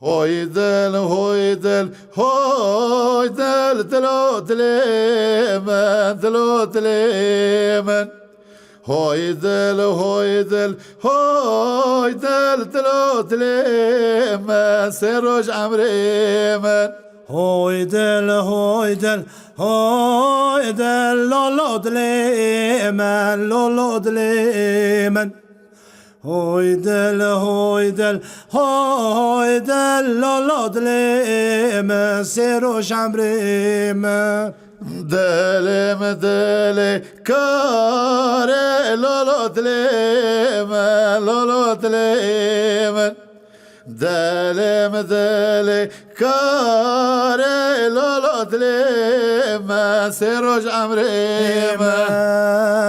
هويدل هويدل هويدل تلوت ليمن تلوت ليمن هويدل هويدل هويدل تلوت ليمن سروج عمريمن هويدل هويدل هويدل لولود ليمن لولود ليمن هويدل هويدل هويدل لولود ليمن سروج عمريمن دلم دلي كاري لولود ليمن لولود ليمن دلم دلي كاري لولود ليمن سروج عمريمن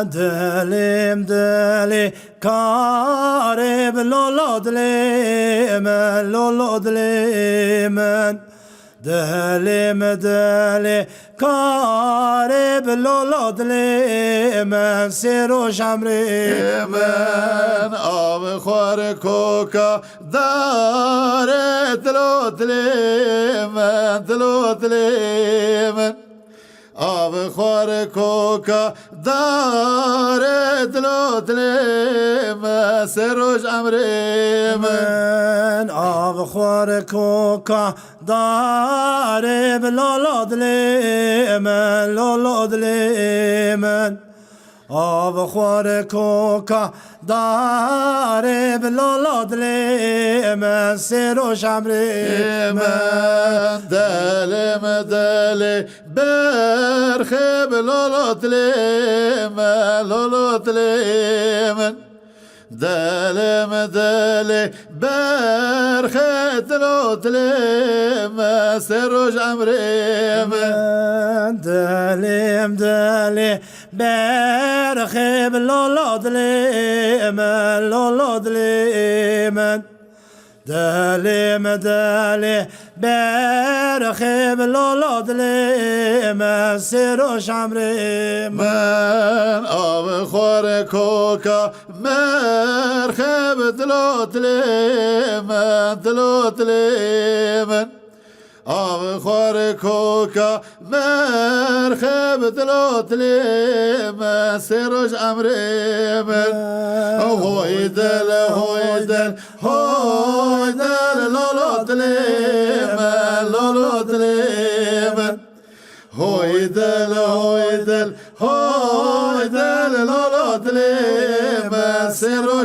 دلم دلي كاري لولود ليمن لولود ليمن دلم دلي كارب لولود ليمن سروج عمريمن آب خوار کوکا داره تلوت لیمن تلوت لیمن آب خوار کوکا داره تلوت لیمن سروج عمريمن آب خوار کوکا داره لولود ليمن لولود ليمن آب خوار کوکا داره لولود ليمن سروج عمريمن دلم دلي برخب لولود ليمن لولود ليمن دلم دلي برخت لوت ليمن سروج عمريمن دلم دلي برخب لولود ليمن لولود ليمن دلم دلي برخب لولود ليمن سروج عمريمن آب خوار کوکا مرخب تلوت ليمن تلوت ليمن آب خوار کوکا مرخب تلوت ليمن سروج عمريمن هويدل هويدل هويدل لولود ليمن لولود ليمن هويدل هويدل هويدل لولود ليمن سروج